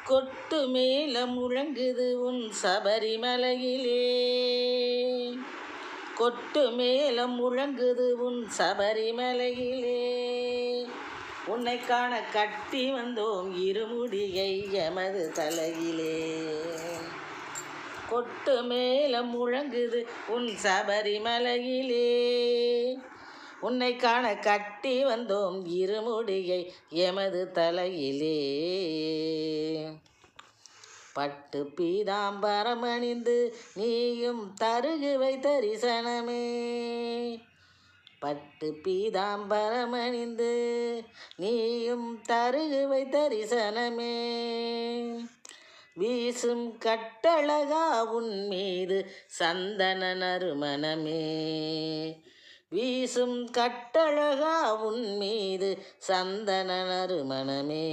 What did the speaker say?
கொட்டு மேளம் முழங்குது உன் சபரிமலையிலே. கொட்டு மேளம் முழங்குது உன் சபரிமலையிலே. உன்னை காண கட்டி வந்தோம் இருமுடியை எமது தலையிலே. கொட்டு மேளம் முழங்குது உன் சபரிமலையிலே. உன்னை காண கட்டி வந்தோம் இருமுடியை எமது தலையிலே. பட்டு பீதாம்பரமணிந்து நீயும் தருகுவை தரிசனமே. பட்டு பீதாம்பரமணிந்து நீயும் தருகுவை தரிசனமே. வீசும் கட்டழகா உன் மீது சந்தன நறுமணமே. வீசும் கட்டழகா உன் மீது சந்தன நறுமணமே.